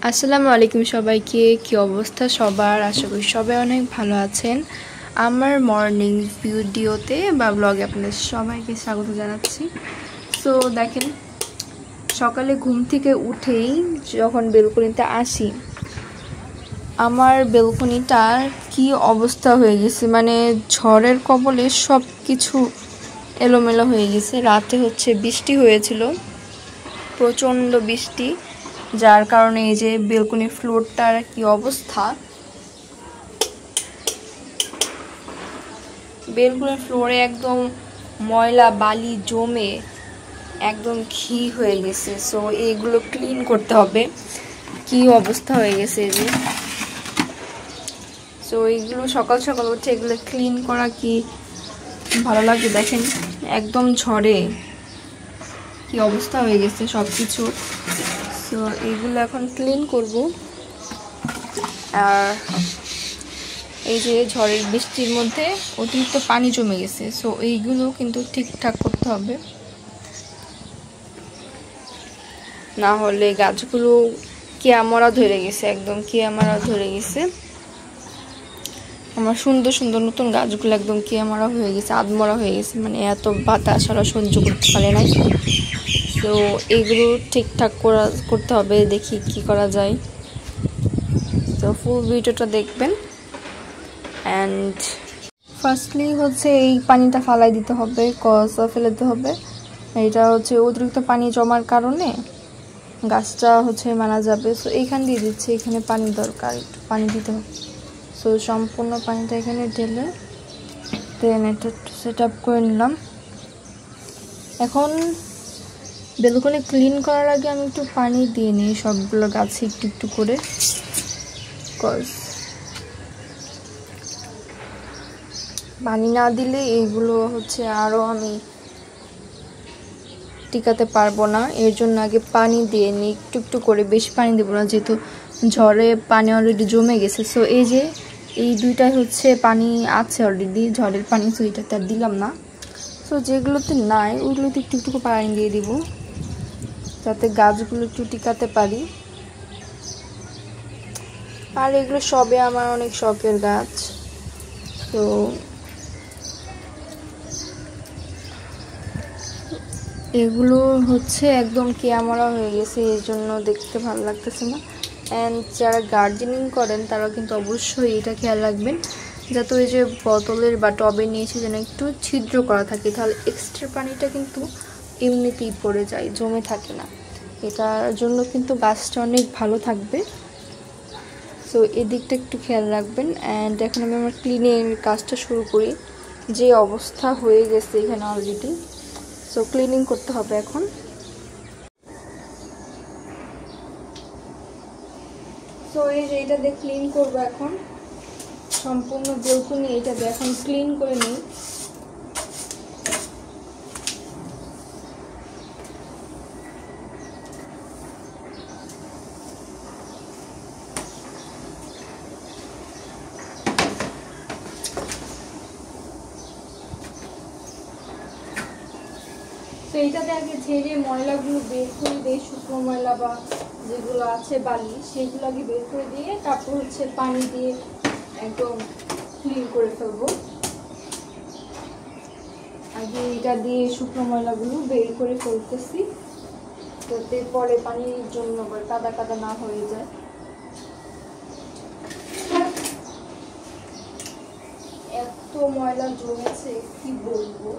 আসসালামু আলাইকুম সবাইকে। কি অবস্থা সবার? আশা করি সবাই অনেক ভালো আছেন। আমার মর্নিং ভিডিওতে বা ব্লগে আপনাদের সবাইকে স্বাগত জানাচ্ছি। সো দেখেন, সকালে ঘুম থেকে উঠেই যখন বেলকনিতে আসি, আমার বেলকনিটার কি অবস্থা হয়ে গেছে, মানে ঝড়ের কবলে সব কিছু এলোমেলো হয়ে গেছে। রাতে বৃষ্টি হয়েছিল, প্রচণ্ড বৃষ্টি, যার কারণে এই যে বেলকনি ফ্লোরটার কি অবস্থা। বেলকনির ফ্লোরে একদম ময়লা বালি জমে একদম ঘি হয়ে গেছে। সো এইগুলো ক্লিন করতে হবে। কি অবস্থা হয়ে গেছে এই যে। সো এইগুলো সকাল সকাল উঠে এগুলো ক্লিন করা কি ভালো লাগে? দেখেন একদম ঝড়ে কি অবস্থা হয়ে গেছে সব কিছু। সো এইগুলো এখন ক্লিন করব। আর এই যে ঝড়ের বৃষ্টির মধ্যে অতিরিক্ত পানি জমে গেছে, সো এইগুলো কিন্তু ঠিকঠাক করতে হবে, না হলে গাছগুলো কেয়ামরা ধরে গেছে, একদম কেয়ামরা ধরে গেছে। আমার সুন্দর সুন্দর নতুন গাছগুলো একদম কেয়ামরা হয়ে গেছে, আধমরা হয়ে গেছে, মানে এত বাতাস ওরা সহ্য করতে পারে নাই। তো এইগুলো ঠিকঠাক করতে হবে, দেখি কি করা যায়। তো ফুল ভিডিওটা দেখবেন। অ্যান্ড ফার্স্টলি এই পানিটা ফালাই দিতে হবে, ফেলে দিতে হবে। এটা অতিরিক্ত পানি জমার কারণে গাছটা মারা যাবে। সো এইখান দিয়ে দিচ্ছে, এখানে পানি দরকার, একটু পানি দিতে হবে। সো সম্পূর্ণ পানিটা এখানে ঢেলে দেন এটা সেট আপ করে নিলাম। এখন বেলকনি ক্লিন করার আগে আমি একটু পানি দিয়ে নিই সবগুলো গাছে একটু একটু করে, পানি না দিলে এইগুলো আরও আমি টিকাতে পারবো না। এর জন্য আগে পানি দিয়ে নিই একটু একটু করে, বেশি পানি দেবো না যেহেতু ঝড়ে পানি অলরেডি জমে গেছে। সো এই যে এই দুইটাই পানি আছে অলরেডি ঝড়ের পানি, সো এটাতে আর দিলাম না। সো যেগুলোতে নাই ওইগুলোতে একটু একটু পানি দিয়ে দিব, যাতে গাছগুলো একটু টিকাতে পারি। আর এগুলো সবে আমার অনেক শখের গাছ। তো এগুলো একদম কেয়ামরা হয়ে গেছে, এই জন্য দেখতে ভালো লাগতেছে না। অ্যান্ড যারা গার্ডেনিং করেন তারা কিন্তু অবশ্যই এটা খেয়াল রাখবেন, যাতে ওই যে বোতলের বা টবে নিয়েছে যেন একটু ছিদ্র করা থাকে, তাহলে এক্সট্রা পানিটা কিন্তু এমনিতেই পড়ে যায়, জমে থাকে না। এটার জন্য কিন্তু গাছটা অনেক ভালো থাকবে। সো এদিকটা একটু খেয়াল রাখবেন। অ্যান্ড এখন আমি আমার ক্লিনিং কাজটা শুরু করি। যে অবস্থা হয়ে গেছে এখানে অলরেডি, সো ক্লিনিং করতে হবে এখন। সো এই যে এটা দিয়ে ক্লিন করবো এখন, সম্পূর্ণ বেলকনি এটা দিয়ে এখন ক্লিন করে নিই। তো এইটাতে আগে ঝেড়ে ময়লাগুলো বের করে দিয়ে, শুকনো ময়লা বা যেগুলো আছে বালি সেগুলো আগে বের করে দিয়ে তারপর পানি দিয়ে একদম ক্লিন করে ফেলবো। আগে এটা দিয়ে শুকনো ময়লাগুলো বের করে ফেলতেছি, যাতে পরে পানির জন্য কাদা কাদা না হয়ে যায়। এত ময়লা জমেছে কি বলবো।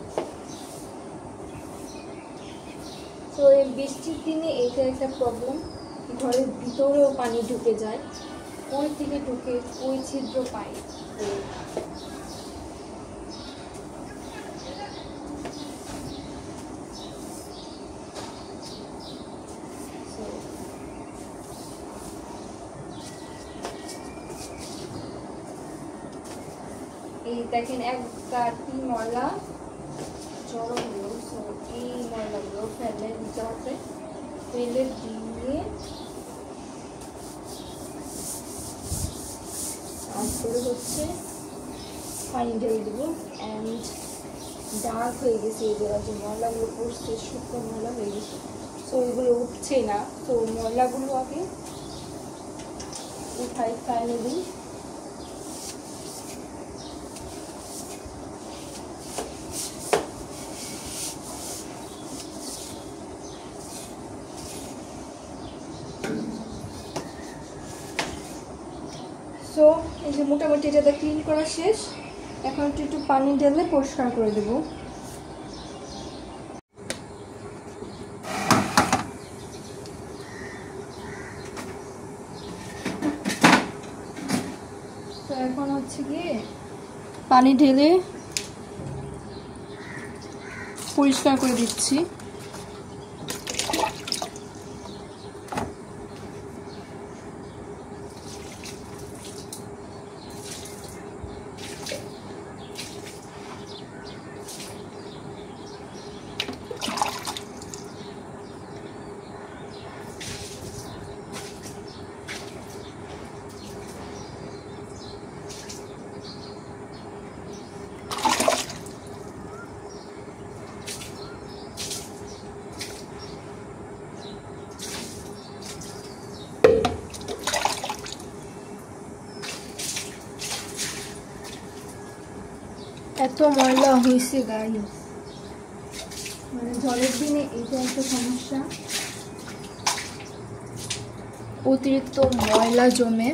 তো এই বৃষ্টির দিনে এটা একটা প্রবলেম, ঘরের ভিতরেও পানি ঢুকে যায়, ওই থেকে ঢুকে ওই ছিদ্র পাই। এই দেখেন এক গাঁটি ময়লা জড়ো হলো। সো এই ময়লাগুলো ফেলে দিতে হবে, ফেলে দিয়ে তারপরে পানি ঢেলে দেবো। অ্যান্ড ডার্ক হয়ে গেছে এই জায়গা, যে ময়লাগুলো পড়ছে শুকনো ময়লা হয়ে গেছে, সো এগুলো উঠছে না। তো ময়লাগুলো আগে সাইডটা এনে দিই। সো এই যে মোটামুটি এটা ক্লিন করা শেষ। এখন একটু পানি ঢেলে পরিষ্কার করে দেব। তো এখন হচ্ছে গিয়ে পানি ঢেলে পরিষ্কার করে দিচ্ছি। এত ময়লা হয়েছে গাইস, মানে ঝড়ের দিনে এটা একটা সমস্যা, অতিরিক্ত ময়লা জমে।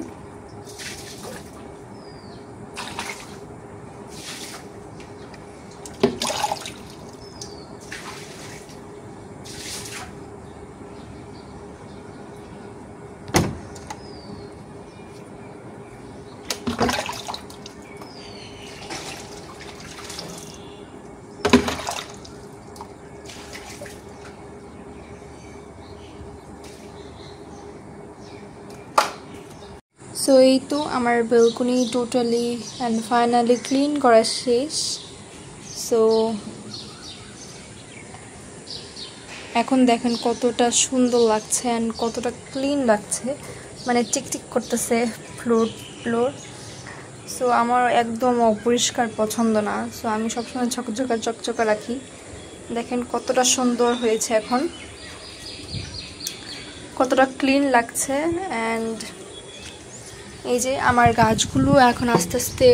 সো এই তো আমার balcony totally and finally clean করা শেষ। সো এখন দেখেন কতটা সুন্দর লাগছে অ্যান্ড কতটা ক্লিন লাগছে, মানে টিকটিক করতেছে ফ্লোর। সো আমার একদম অপরিষ্কার পছন্দ না। সো আমি সবসময় চকচকা রাখি। দেখেন কতটা সুন্দর হয়েছে, এখন কতটা ক্লিন লাগছে। অ্যান্ড এই যে আমার গাছগুলো এখন আস্তে আস্তে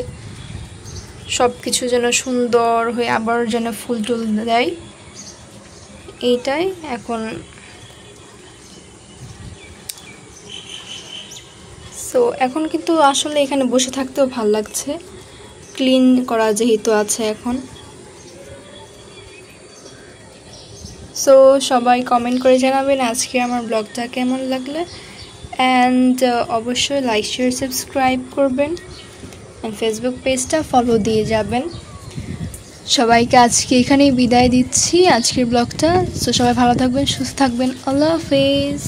সব কিছু যেন সুন্দর হয়ে আবার যেন ফুল টুল দেয়, এইটাই এখন। সো এখন কিন্তু আসলে এখানে বসে থাকতেও ভালো লাগছে, ক্লিন করা যেহেতু আছে এখন। সো সবাই কমেন্ট করে জানাবেন আজকে আমার ব্লগটা কেমন লাগলে, অ্যান্ড অবশ্যই লাইক শেয়ার সাবস্ক্রাইব করবেন, অ্যান্ড ফেসবুক পেজটা ফলো দিয়ে যাবেন। সবাইকে আজকে এখানেই বিদায় দিচ্ছি আজকের ব্লগটা। সো সবাই ভালো থাকবেন, সুস্থ থাকবেন। আল্লাহ হাফেজ।